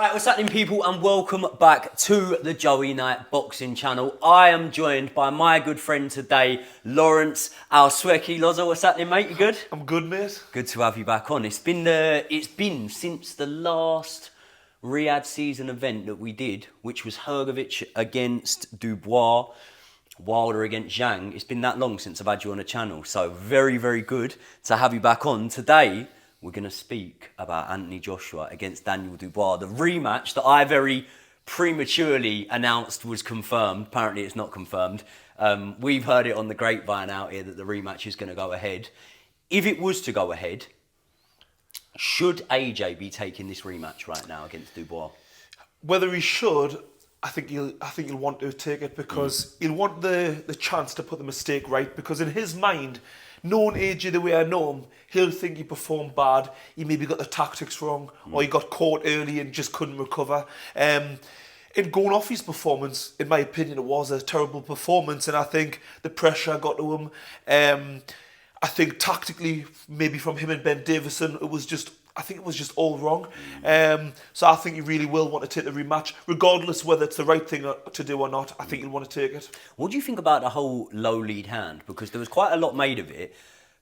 Right, what's happening, people, and welcome back to the Joey Knight Boxing Channel. I am joined by my good friend today, Lawrence Al-Sweki. Lozo, what's happening, mate? You good? I'm good, mate. Good to have you back on. It's been since the last Riyadh season event that we did, which was Hrgovic against Dubois, Wilder against Zhang. It's been that long since I've had you on the channel, so very, very good to have you back on. Today, we're going to speak about Anthony Joshua against Daniel Dubois, the rematch that I very prematurely announced was confirmed. Apparently, it's not confirmed. We've heard it on the grapevine out here that the rematch is going to go ahead. If it was to go ahead, should AJ be taking this rematch right now against Dubois? Whether he should, I think he'll want to take it because he'll want the chance to put the mistake right. Because in his mind, knowing AJ the way I know him, he'll think he performed bad. He maybe got the tactics wrong, or he got caught early and just couldn't recover. In going off his performance, in my opinion, it was a terrible performance, and I think the pressure got to him. I think tactically, maybe from him and Ben Davison, it was just all wrong. So I think he really will want to take the rematch, regardless whether it's the right thing to do or not. I think he'll want to take it. What do you think about the whole low lead hand? Because there was quite a lot made of it.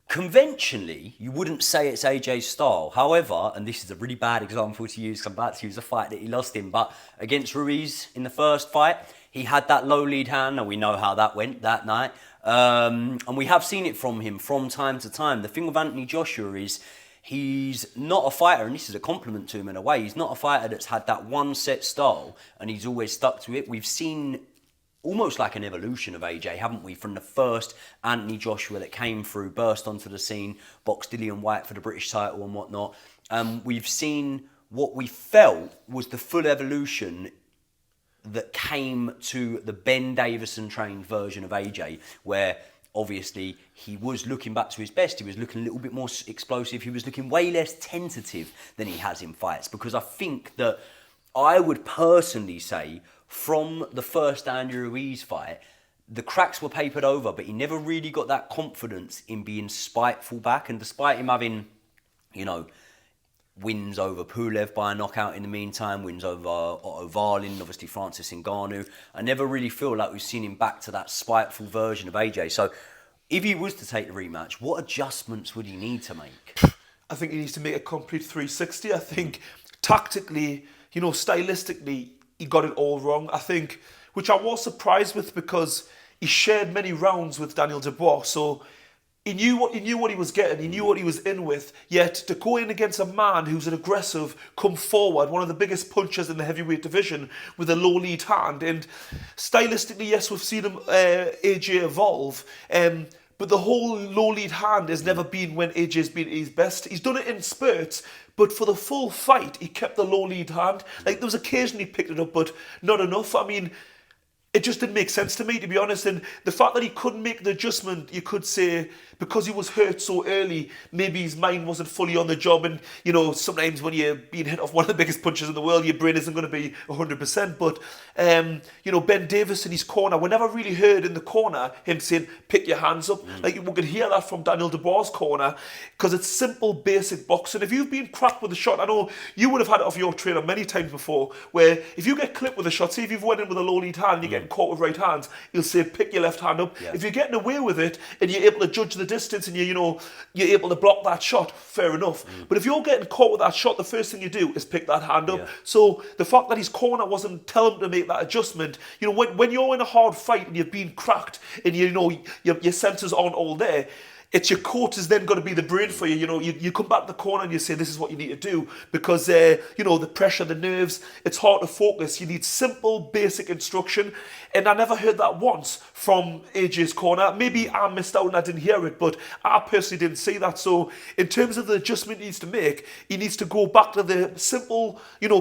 Conventionally, you wouldn't say it's AJ's style. However, and this is a really bad example to use, 'cause I'm about to use a fight that he lost in, but against Ruiz in the first fight, he had that low lead hand, and we know how that went that night. And we have seen it from him from time to time. The thing with Anthony Joshua is he's not a fighter, and this is a compliment to him in a way, he's not a fighter that's had that one set style, and he's always stuck to it. We've seen almost like an evolution of AJ, haven't we? From the first Anthony Joshua that came through, burst onto the scene, boxed Dillian Whyte for the British title and whatnot. We've seen what we felt was the full evolution that came to the Ben Davison trained version of AJ, where obviously he was looking back to his best. He was looking a little bit more explosive. He was looking way less tentative than he has in fights, because I think that I would personally say from the first Andy Ruiz fight, the cracks were papered over, but he never really got that confidence in being spiteful back. And despite him having, wins over Pulev by a knockout in the meantime, wins over Otto Varlin, obviously Francis Ngannou, I never really feel like we've seen him back to that spiteful version of AJ. So if he was to take the rematch, what adjustments would he need to make? I think he needs to make a complete 360. I think tactically, stylistically, he got it all wrong. I think, which I was surprised with, because he shared many rounds with Daniel Dubois, so he knew what he was getting. He knew what he was in with. Yet to go in against a man who's an aggressive, come forward, one of the biggest punchers in the heavyweight division, with a low lead hand, and stylistically, yes, we've seen him AJ evolve. But the whole low lead hand has never been when AJ's been at his best. He's done it in spurts, but for the full fight, he kept the low lead hand. Like, there was occasionally he picked it up, but not enough. I mean, it just didn't make sense to me, to be honest. And the fact that he couldn't make the adjustment, you could say, because he was hurt so early, maybe his mind wasn't fully on the job. And, sometimes when you're being hit off one of the biggest punches in the world, your brain isn't going to be 100%. But, Ben Davis in his corner, we never really heard in the corner him saying, pick your hands up. Like, we could hear that from Daniel Dubois' corner, because it's simple, basic boxing. If you've been cracked with a shot, I know you would have had it off your trainer many times before, where if you get clipped with a shot, say if you've went in with a low lead hand and you're getting caught with right hands, he'll say, pick your left hand up. Yeah. If you're getting away with it and you're able to judge the distance and you're able to block that shot, fair enough. But if you're getting caught with that shot, the first thing you do is pick that hand up. Yeah. So the fact that his corner wasn't telling him to make that adjustment, when you're in a hard fight and you've been cracked and your senses aren't all there, it's your coach is then going to be the brain for you. You come back to the corner and you say, this is what you need to do, because, the pressure, the nerves, it's hard to focus. You need simple, basic instruction. And I never heard that once from AJ's corner. Maybe I missed out and I didn't hear it, but I personally didn't see that. So in terms of the adjustment he needs to make, he needs to go back to the simple,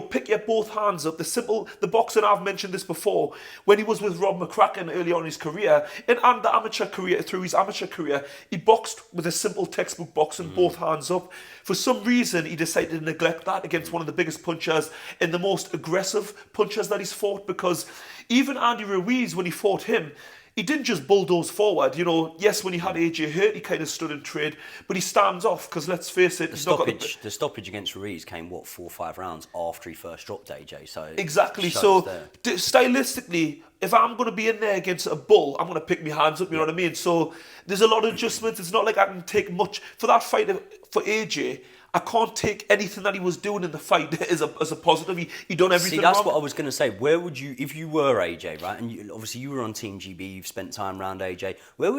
pick your both hands up. The boxing, I've mentioned this before, when he was with Rob McCracken early on in his career, and the amateur career, through his amateur career, he boxed with a simple textbook boxing, both hands up. For some reason, he decided to neglect that against one of the biggest punchers and the most aggressive punchers that he's fought, because even Andy Ruiz, when he fought him, he didn't just bulldoze forward. You know, yes, when he had AJ hurt, he kind of stood in trade, but he stands off because let's face it, the stoppage against Ruiz came 4 or 5 rounds after he first dropped AJ. So exactly. So stylistically, if I'm going to be in there against a bull, I'm going to pick my hands up. You know what I mean? So there's a lot of adjustments. It's not like I can take much for that fight for AJ. I can't take anything that he was doing in the fight as a positive. He done everything. See, that's wrong. what I was going to say. Where would you, if you were AJ, right? And obviously you were on Team GB. You've spent time around AJ. Where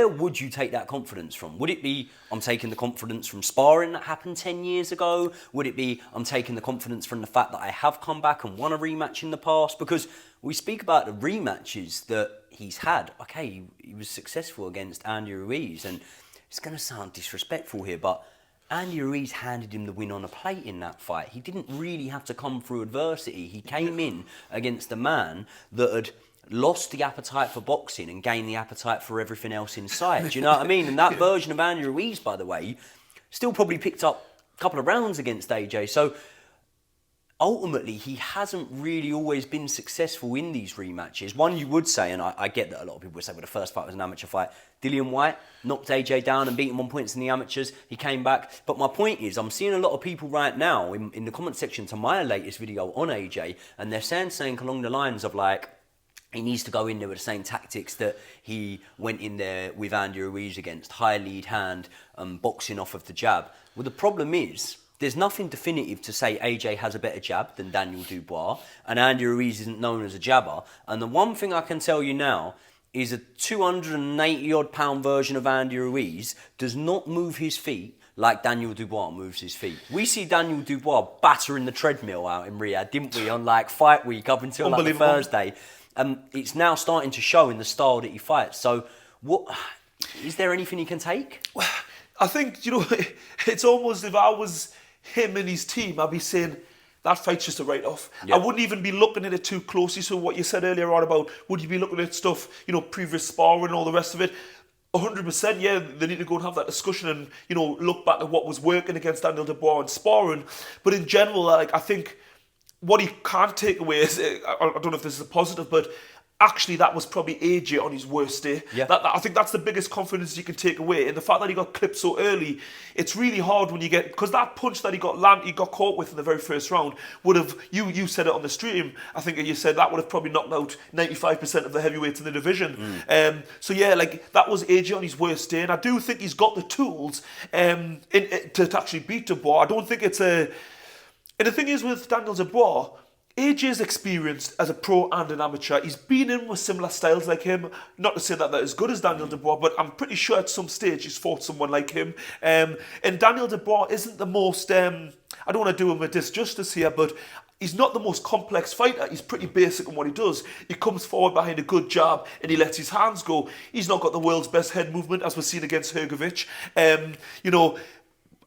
would you take that confidence from? Would it be I'm taking the confidence from sparring that happened 10 years ago? Would it be I'm taking the confidence from the fact that I have come back and won a rematch in the past? Because we speak about the rematches that he's had. Okay, he was successful against Andy Ruiz, and it's going to sound disrespectful here, but Andy Ruiz handed him the win on a plate in that fight. He didn't really have to come through adversity. He came in against a man that had lost the appetite for boxing and gained the appetite for everything else in sight. Do you know what I mean? And that version of Andy Ruiz, by the way, still probably picked up a couple of rounds against AJ. So ultimately, he hasn't really always been successful in these rematches. One, you would say, and I get that a lot of people would say, well, the first fight was an amateur fight. Dillian Whyte knocked AJ down and beat him on points in the amateurs. He came back. But my point is, I'm seeing a lot of people right now in the comment section to my latest video on AJ, and they're saying something along the lines of like, he needs to go in there with the same tactics that he went in there with Andy Ruiz against, high lead hand, boxing off of the jab. Well, the problem is, there's nothing definitive to say AJ has a better jab than Daniel Dubois, and Andy Ruiz isn't known as a jabber. And the one thing I can tell you now is a 280-odd pound version of Andy Ruiz does not move his feet like Daniel Dubois moves his feet. We see Daniel Dubois battering the treadmill out in Riyadh, didn't we, on like fight week up until like the Thursday. It's now starting to show in the style that he fights. So what is there anything he can take? Well, I think, you know, it's almost if I was him and his team, I'd be saying, that fight's just a write-off. Yep. I wouldn't even be looking at it too closely. So what you said earlier on about, would you be looking at stuff, you know, previous sparring and all the rest of it? 100%, yeah, they need to go and have that discussion and, you know, look back at what was working against Daniel Dubois and sparring. But in general, like, I think what he can't take away is, I don't know if this is a positive, but actually that was probably AJ on his worst day. Yeah. I think that's the biggest confidence you can take away. And the fact that he got clipped so early, it's really hard when you get, because that punch that he got caught with in the very first round would have, you said it on the stream, I think you said that would have probably knocked out 95% of the heavyweights in the division. So yeah, like that was AJ on his worst day. And I do think he's got the tools to actually beat Dubois. I don't think it's a... And the thing is with Daniel Dubois, AJ's experienced as a pro and an amateur. He's been in with similar styles like him. Not to say that they're as good as Daniel Dubois, but I'm pretty sure at some stage he's fought someone like him. And Daniel Dubois isn't the most... I don't want to do him a disjustice here, but he's not the most complex fighter. He's pretty basic in what he does. He comes forward behind a good jab and he lets his hands go. He's not got the world's best head movement, as we've seen against Hrgovic. You know...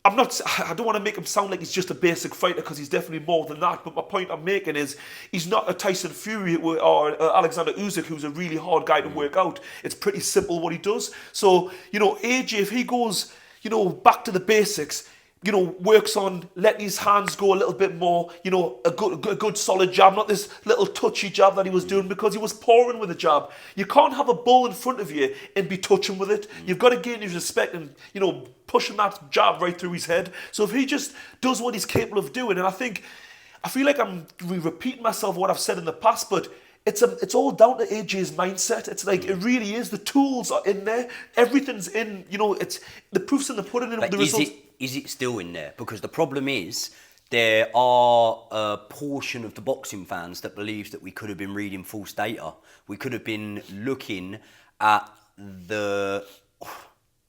I don't want to make him sound like he's just a basic fighter because he's definitely more than that. But my point I'm making is he's not a Tyson Fury or Alexander Usyk, who's a really hard guy to work out. It's pretty simple what he does. So, you know, AJ, if he goes, you know, back to the basics, you know, works on letting his hands go a little bit more, you know, a good solid jab, not this little touchy jab that he was doing because he was pouring with a jab. You can't have a bull in front of you and be touching with it. You've got to gain his respect and, you know, pushing that jab right through his head. So if he just does what he's capable of doing, and I feel like I'm repeating myself what I've said in the past, but it's all down to AJ's mindset. It's like, it really is. The tools are in there. Everything's in, you know, it's the proof's in the pudding and the results. Is it still in there? Because the problem is there are a portion of the boxing fans that believes that we could have been reading false data. We could have been looking at the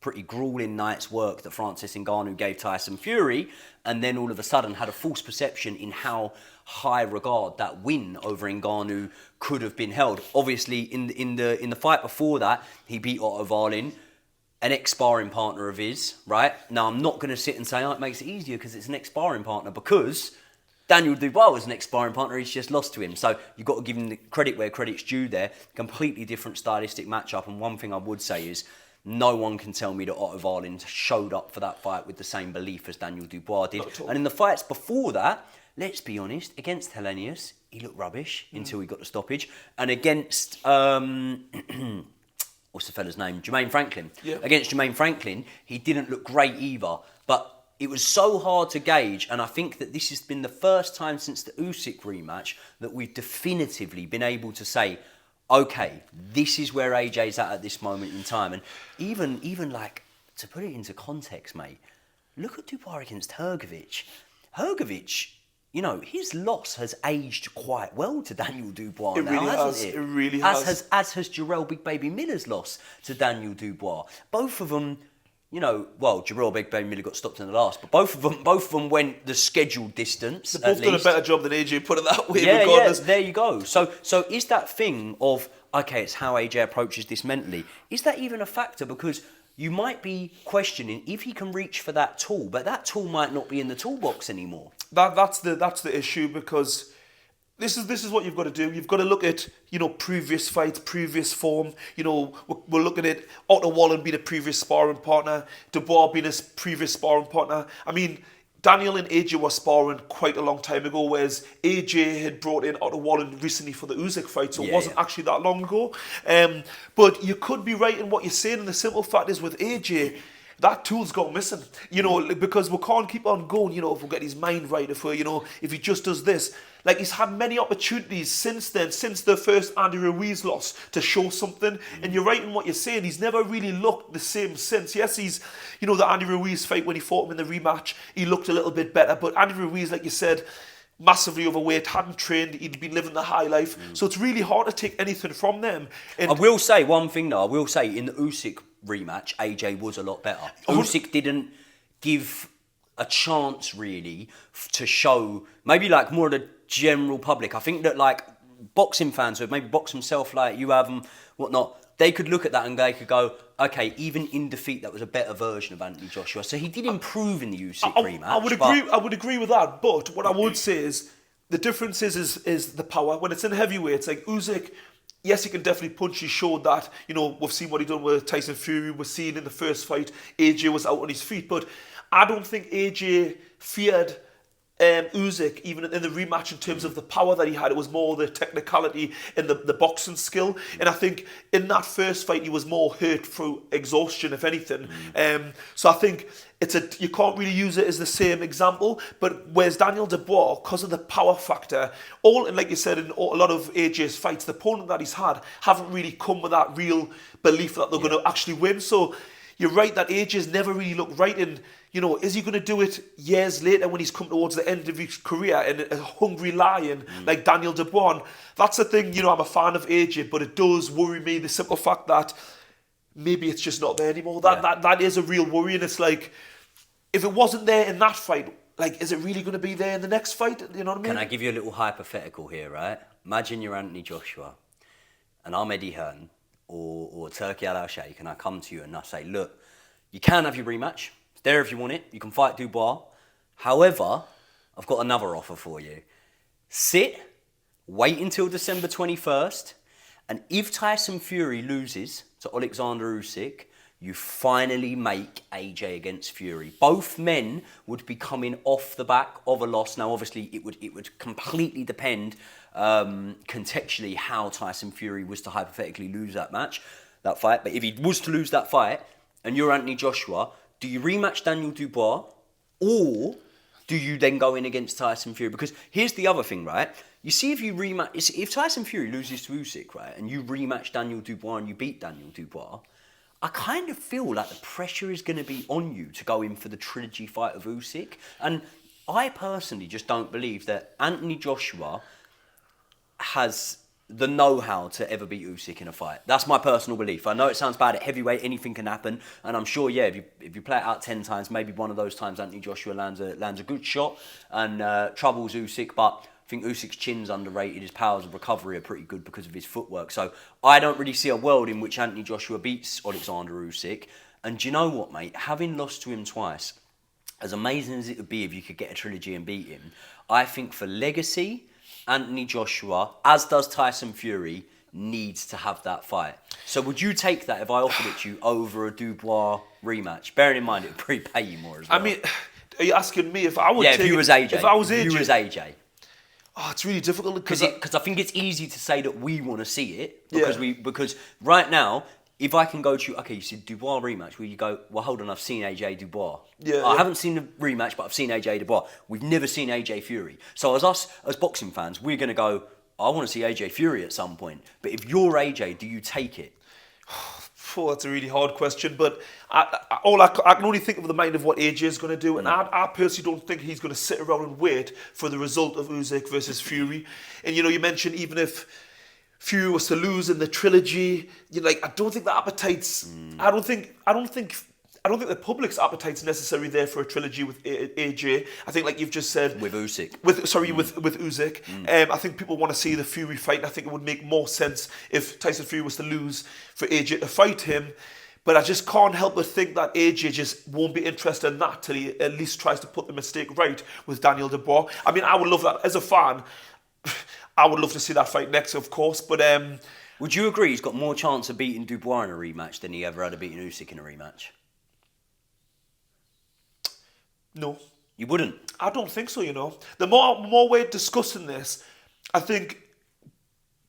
pretty grueling night's work that Francis Ngannou gave Tyson Fury, and then all of a sudden had a false perception in how high regard that win over Ngannou could have been held. Obviously, in the fight before that, he beat Otto Wallin, an ex-sparring partner of his, right? Now, I'm not going to sit and say, oh, it makes it easier because it's an ex-sparring partner, because Daniel Dubois was an ex-sparring partner, he's just lost to him. So you've got to give him the credit where credit's due there. Completely different stylistic matchup. And one thing I would say is, no one can tell me that Otto Wallin showed up for that fight with the same belief as Daniel Dubois did. And in the fights before that, let's be honest, against Hellenius, he looked rubbish until he got the stoppage. And against, what's the fella's name? Jermaine Franklin. Yeah. Against Jermaine Franklin, he didn't look great either. But it was so hard to gauge, and I think that this has been the first time since the Usyk rematch that we've definitively been able to say, okay, this is where AJ's at this moment in time. And even like, to put it into context, mate, look at Dubois against Hrgovic. Hrgovic, you know, his loss has aged quite well to Daniel Dubois It now, really hasn't has. it? It really has. As has Jarrell Big Baby Miller's loss to Daniel Dubois. Both of them, you know, well, Jarrell Big Baby Miller got stopped in the last, but both of them went the scheduled distance. They've both done a better job than AJ, put it that way, yeah, regardless. Yeah, there you go. So is that thing of, okay, it's how AJ approaches this mentally, is that even a factor? Because you might be questioning if he can reach for that tool, but that tool might not be in the toolbox anymore. That's the issue, because this is what you've got to do. You've got to look at, you know, previous fights, previous form. You know, we're looking at Otto Wallen being a previous sparring partner, Dubois being his previous sparring partner. I mean, Daniel and AJ were sparring quite a long time ago, whereas AJ had brought in Otto Wallen recently for the Usyk fight, so it wasn't actually that long ago. But you could be right in what you're saying, and the simple fact is with AJ, that tool's gone missing, you know, because we can't keep on going, you know, if we get his mind right, if he just does this. Like, he's had many opportunities since then, since the first Andy Ruiz loss, to show something. And you're right in what you're saying. He's never really looked the same since. Yes, he's, you know, the Andy Ruiz fight when he fought him in the rematch, he looked a little bit better. But Andy Ruiz, like you said, massively overweight, hadn't trained, he'd been living the high life. So it's really hard to take anything from them. And I will say one thing though, in the Usyk rematch, AJ was a lot better. Usyk didn't give a chance really to show, maybe like more of the general public. I think that like boxing fans who have maybe boxed themselves like you have and whatnot, they could look at that and they could go, okay, even in defeat, that was a better version of Anthony Joshua. So he did improve in the Usyk rematch. I would agree with that. But what I would say is the difference is the power. When it's in heavyweights, like Usyk, yes, he can definitely punch. He showed that. You know, we've seen what he done with Tyson Fury. We've seen in the first fight, AJ was out on his feet. But I don't think AJ feared Usyk, even in the rematch, in terms of the power that he had. It was more the technicality and the boxing skill. And I think in that first fight, he was more hurt through exhaustion, if anything. So I think you can't really use it as the same example. But whereas Daniel Dubois, because of the power factor, and like you said, in a lot of AJ's fights, the opponent that he's had haven't really come with that real belief that they're going to actually win. So you're right that AJ's never really looked right in. You know, is he going to do it years later when he's come towards the end of his career and a hungry lion like Daniel Dubois? And that's the thing, you know, I'm a fan of AJ, but it does worry me, the simple fact that maybe it's just not there anymore. That is a real worry, and it's like, if it wasn't there in that fight, like, is it really going to be there in the next fight? You know what I mean? Can I give you a little hypothetical here, right? Imagine you're Anthony Joshua and I'm Eddie Hearn or Turki Al-Sheikh, and I come to you and I say, look, you can have your rematch. It's there if you want it. You can fight Dubois. However, I've got another offer for you. Sit, wait until December 21st, and if Tyson Fury loses to Alexander Usyk, you finally make AJ against Fury. Both men would be coming off the back of a loss. Now, obviously, it would completely depend contextually how Tyson Fury was to hypothetically lose that fight. But if he was to lose that fight, and you're Anthony Joshua, do you rematch Daniel Dubois, or do you then go in against Tyson Fury? Because here's the other thing, right? You see, if Tyson Fury loses to Usyk, right, and you rematch Daniel Dubois and you beat Daniel Dubois, I kind of feel like the pressure is going to be on you to go in for the trilogy fight of Usyk. And I personally just don't believe that Anthony Joshua has the know-how to ever beat Usyk in a fight. That's my personal belief. I know it sounds bad. At heavyweight, anything can happen. And I'm sure, yeah, if you play it out 10 times, maybe one of those times Anthony Joshua lands a good shot and troubles Usyk. But I think Usyk's chin's underrated. His powers of recovery are pretty good because of his footwork. So I don't really see a world in which Anthony Joshua beats Alexander Usyk. And do you know what, mate? Having lost to him twice, as amazing as it would be if you could get a trilogy and beat him, I think for legacy, Anthony Joshua, as does Tyson Fury, needs to have that fight. So would you take that if I offered it to you over a Dubois rematch? Bearing in mind it would probably pay you more as well. I mean, Are you asking me if I would Yeah, take if you was AJ. If I was if AJ. you was AJ. Oh, it's really difficult Because I think it's easy to say that we want to see it because Yeah. because right now, if I can go to okay, you said Dubois rematch, where you go, well, hold on, I've seen AJ Dubois. Yeah, I yeah. haven't seen the rematch, but I've seen AJ Dubois. We've never seen AJ Fury. So as us as boxing fans, we're gonna go, I want to see AJ Fury at some point. But if you're AJ, do you take it? Oh, that's a really hard question, but I can only think of the mind of what AJ is going to do, and I personally don't think he's going to sit around and wait for the result of Usyk versus Fury. And you mentioned even if Fury was to lose in the trilogy, I don't think the appetite's. I don't think the public's appetite's necessarily there for a trilogy with AJ. I think, like you've just said, With Usyk. with Usyk. I think people want to see the Fury fight. And I think it would make more sense if Tyson Fury was to lose for AJ to fight him. But I just can't help but think that AJ just won't be interested in that till he at least tries to put the mistake right with Daniel Dubois. I mean, I would love that as a fan. I would love to see that fight next, of course. But Would you agree he's got more chance of beating Dubois in a rematch than he ever had of beating Usyk in a rematch? no. You wouldn't. I don't think so, The more we're discussing this, I think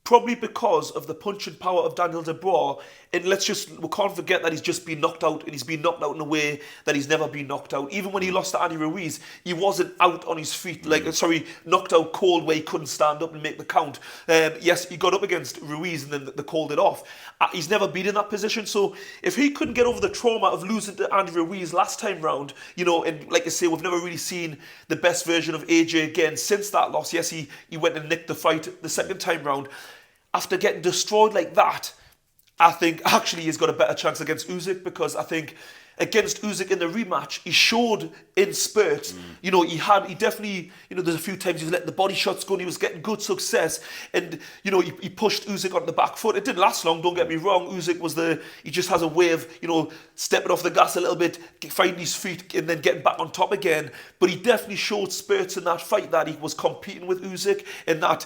probably because of the punching power of Daniel Dubois, and we can't forget that he's just been knocked out, and he's been knocked out in a way that he's never been knocked out. Even when he lost to Andy Ruiz, he wasn't out on his feet, knocked out cold where he couldn't stand up and make the count. Yes, he got up against Ruiz and then they called it off. He's never been in that position, so if he couldn't get over the trauma of losing to Andy Ruiz last time round, and like I say, we've never really seen the best version of AJ again since that loss. Yes, he went and nicked the fight the second time round. After getting destroyed like that, I think actually he's got a better chance against Usyk, because I think against Usyk in the rematch, he showed in spurts. He definitely, there's a few times he was letting the body shots go and he was getting good success. And, he pushed Usyk on the back foot. It didn't last long, don't get me wrong. Usyk he just has a way of, stepping off the gas a little bit, finding his feet and then getting back on top again. But he definitely showed spurts in that fight that he was competing with Usyk, and that,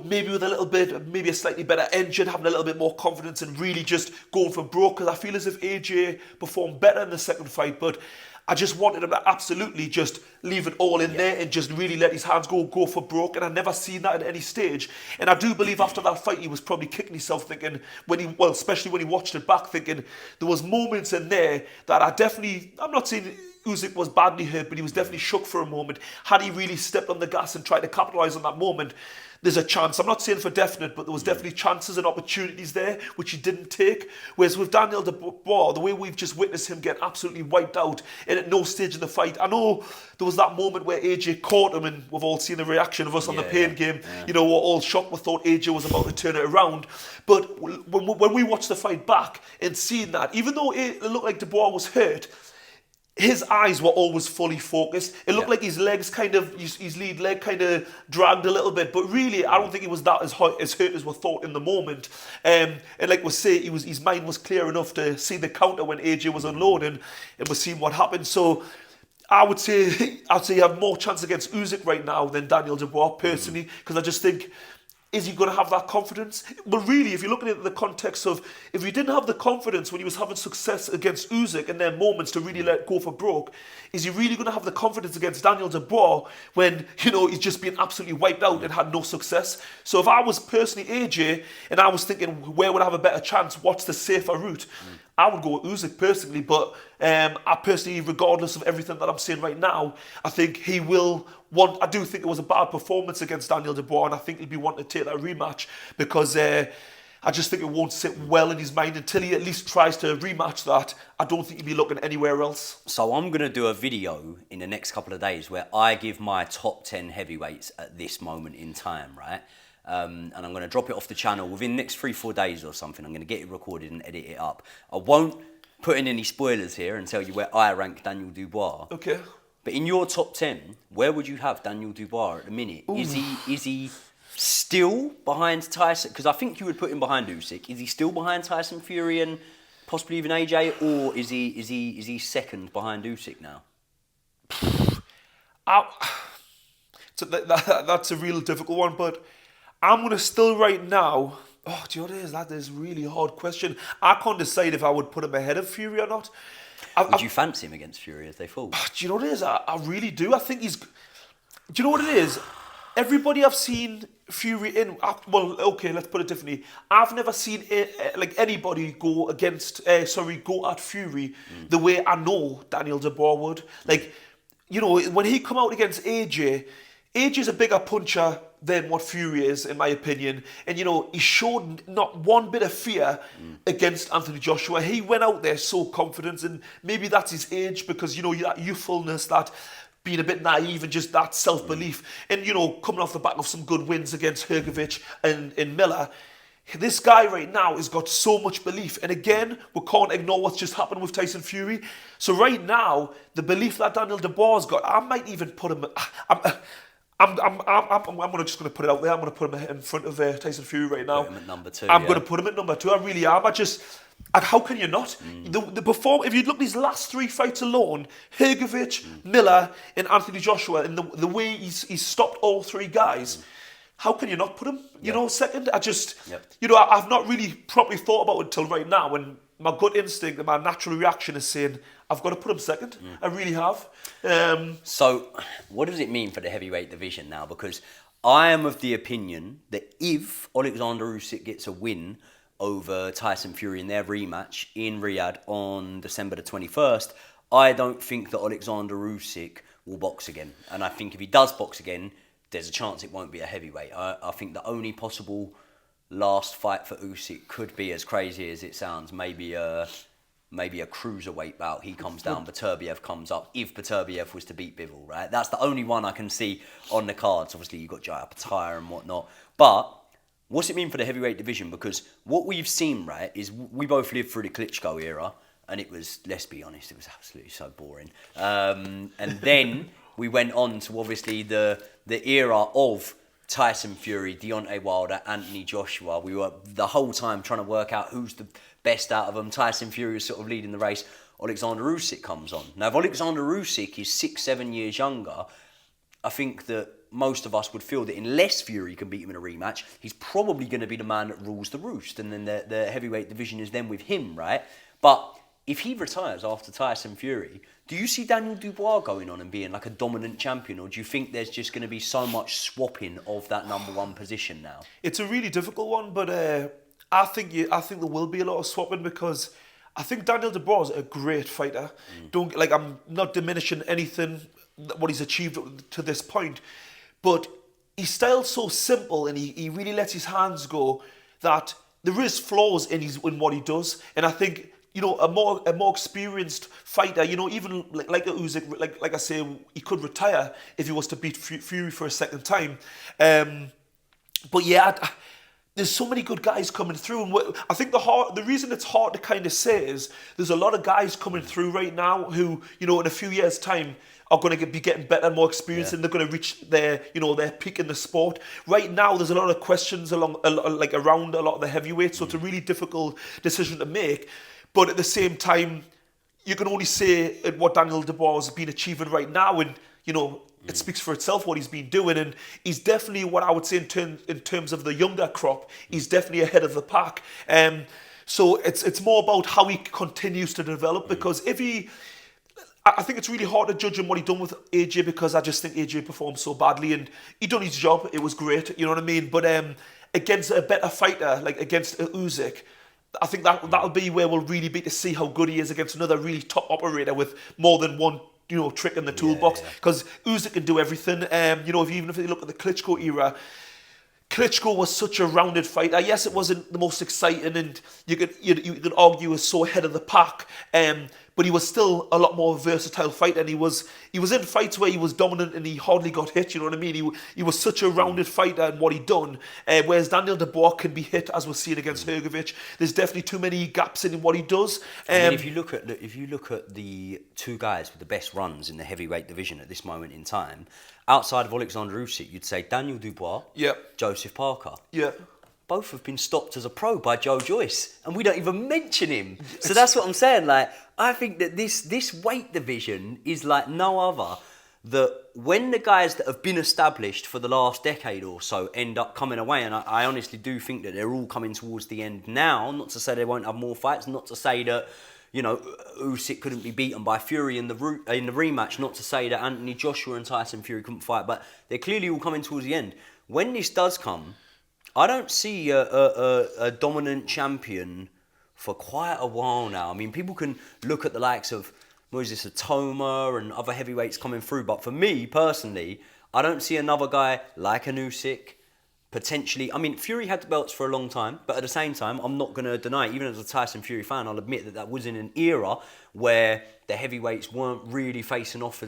maybe with maybe a slightly better engine, having a little bit more confidence and really just going for broke. Because I feel as if AJ performed better in the second fight, but I just wanted him to absolutely just leave it all in there and just really let his hands go for broke. And I never seen that at any stage. And I do believe after that fight, he was probably kicking himself, thinking especially when he watched it back, thinking there was moments in there that I'm not saying Usyk was badly hurt, but he was definitely shook for a moment. Had he really stepped on the gas and tried to capitalise on that moment, there's a chance. I'm not saying for definite, but there was definitely chances and opportunities there, which he didn't take. Whereas with Daniel Dubois, the way we've just witnessed him get absolutely wiped out, and at no stage in the fight, I know there was that moment where AJ caught him, and we've all seen the reaction of us on the pain game. We're all shocked. We thought AJ was about to turn it around. But when we watched the fight back and seeing that, even though it looked like Dubois was hurt, his eyes were always fully focused. It looked like his legs his lead leg kind of dragged a little bit, but really, I don't think he was that as hurt as we thought in the moment. And like we say, his mind was clear enough to see the counter when AJ was unloading, and we're seeing what happened. So I'd say you have more chance against Usyk right now than Daniel Dubois personally, because I just think, is he going to have that confidence? But really, if you're looking at it in the context of, if he didn't have the confidence when he was having success against Usyk in their moments to really let go for broke, is he really going to have the confidence against Daniel Dubois when, he's just been absolutely wiped out and had no success? So if I was personally AJ and I was thinking, where would I have a better chance? What's the safer route? I would go with Usyk personally, but I personally, regardless of everything that I'm saying right now, I think he will want. I do think it was a bad performance against Daniel Dubois, and I think he'll be wanting to take that rematch, because I just think it won't sit well in his mind until he at least tries to rematch that. I don't think he'll be looking anywhere else. So I'm going to do a video in the next couple of days where I give my top 10 heavyweights at this moment in time, right? And I'm going to drop it off the channel within the next 3-4 days or something. I'm going to get it recorded and edit it up. I won't put in any spoilers here and tell you where I rank Daniel Dubois. Okay. But in your top 10, where would you have Daniel Dubois at the minute? Ooh. Is he still behind Tyson? Because I think you would put him behind Usyk. Is he still behind Tyson Fury and possibly even AJ, or is he second behind Usyk now? So that's a real difficult one, but I'm going to still right now. Oh, do you know what it is? That is a really hard question. I can't decide if I would put him ahead of Fury or not. Would you fancy him against Fury if they fall? Do you know what it is? I really do. I think he's... Do you know what it is? Everybody I've seen Fury in... Well, okay, let's put it differently. I've never seen anybody go at Fury the way I know Daniel Dubois would. Like, you know, when he come out against AJ's a bigger puncher than what Fury is, in my opinion. And, you know, he showed not one bit of fear against Anthony Joshua. He went out there so confident, and maybe that's his age because, you know, that youthfulness, that being a bit naive and just that self-belief. And, you know, coming off the back of some good wins against Hrgovic and Miller, this guy right now has got so much belief. And again, we can't ignore what's just happened with Tyson Fury. So right now, the belief that Daniel Dubois has got, I might even put him... I'm just going to put it out there. I'm going to put him in front of Tyson Fury right now. Put him at number 2. I'm going to put him at number 2. I really am. How can you not? If you look at these last 3 fights alone, Hrgovic, Miller, and Anthony Joshua, and the way he's stopped all 3 guys, how can you not put him? You know, second. You know, I've not really properly thought about it until right now, and my gut instinct and my natural reaction is saying I've got to put him second. I really have. So, what does it mean for the heavyweight division now? Because I am of the opinion that if Alexander Usyk gets a win over Tyson Fury in their rematch in Riyadh on December the 21st, I don't think that Alexander Usyk will box again. And I think if he does box again, there's a chance it won't be a heavyweight. I think the only possible last fight for Usyk could be, as crazy as it sounds, maybe a cruiserweight bout. He comes down, Beterbiev comes up, if Beterbiev was to beat Bivol, right? That's the only one I can see on the cards. Obviously, you've got Jai Opetaia and whatnot. But what's it mean for the heavyweight division? Because what we've seen, right, is we both lived through the Klitschko era, and it was, let's be honest, it was absolutely so boring. And then we went on to, obviously, the era of Tyson Fury, Deontay Wilder, Anthony Joshua. We were the whole time trying to work out who's the best out of them. Tyson Fury was sort of leading the race. Alexander Usyk comes on. Now, if Alexander Usyk is 6-7 years younger, I think that most of us would feel that unless Fury can beat him in a rematch, he's probably going to be the man that rules the roost. And then the heavyweight division is then with him, right? But if he retires after Tyson Fury, do you see Daniel Dubois going on and being like a dominant champion, or do you think there's just going to be so much swapping of that number 1 position now? It's a really difficult one, but I think there will be a lot of swapping because I think Daniel Dubois is a great fighter. I'm not diminishing anything what he's achieved to this point, but his style's so simple and he really lets his hands go that there is flaws in what he does, and I think, you know, a more experienced fighter, you know, even like a Usyk, like I say, he could retire if he was to beat Fury for a second time. But yeah, there's so many good guys coming through, and I think the reason it's hard to kind of say is there's a lot of guys coming through right now who, you know, in a few years' time are going to be getting better, more experienced, and they're going to reach their peak in the sport. Right now, there's a lot of questions around a lot of the heavyweights, so it's a really difficult decision to make. But at the same time, you can only say what Daniel Dubois has been achieving right now, and, you know, it speaks for itself what he's been doing, and he's definitely, what I would say in terms of the younger crop, he's definitely ahead of the pack. So it's more about how he continues to develop, because I think it's really hard to judge him what he done with AJ, because I just think AJ performed so badly, and he done his job. It was great, you know what I mean? But against a better fighter, like against Usyk, I think that'll be where we'll really be to see how good he is against another really top operator with more than one, you know, trick in the toolbox. Because Usyk can do everything. You know, even if you look at the Klitschko era, Klitschko was such a rounded fighter. Yes, it wasn't the most exciting, and you could argue he was so ahead of the pack. But he was still a lot more versatile fighter, and he was in fights where he was dominant and he hardly got hit. You know what I mean? He was such a rounded fighter in what he done. Whereas Daniel Dubois can be hit, as we're seeing against Hrgovic. There's definitely too many gaps in what he does. If you look at the 2 guys with the best runs in the heavyweight division at this moment in time, outside of Alexander Usyk, you'd say Daniel Dubois, Joseph Parker. Yeah. Both have been stopped as a pro by Joe Joyce, and we don't even mention him. So that's what I'm saying. Like, I think that this weight division is like no other. That when the guys that have been established for the last decade or so end up coming away, and I honestly do think that they're all coming towards the end now. Not to say they won't have more fights, not to say that, you know, Usyk couldn't be beaten by Fury in the rematch. Not to say that Anthony Joshua and Tyson Fury couldn't fight, but they're clearly all coming towards the end. When this does come, I don't see a dominant champion for quite a while now. I mean, people can look at the likes of Moses Atoma and other heavyweights coming through, but for me personally, I don't see another guy like an Usyk. Potentially, I mean, Fury had the belts for a long time, but at the same time, I'm not going to deny, even as a Tyson Fury fan, I'll admit that was in an era where the heavyweights weren't really facing off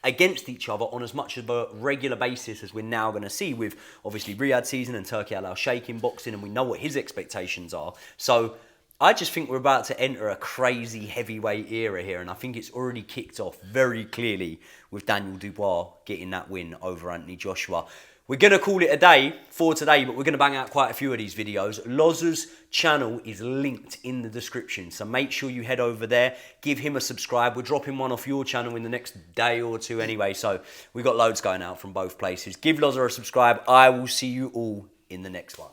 against each other on as much of a regular basis as we're now going to see with, obviously, Riyadh season and Turki Al-Sheikh in boxing, and we know what his expectations are. So I just think we're about to enter a crazy heavyweight era here, and I think it's already kicked off very clearly with Daniel Dubois getting that win over Anthony Joshua. We're going to call it a day for today, but we're going to bang out quite a few of these videos. Loz's channel is linked in the description, so make sure you head over there, give him a subscribe. We're dropping one off your channel in the next day or two anyway, so we've got loads going out from both places. Give Loza a subscribe. I will see you all in the next one.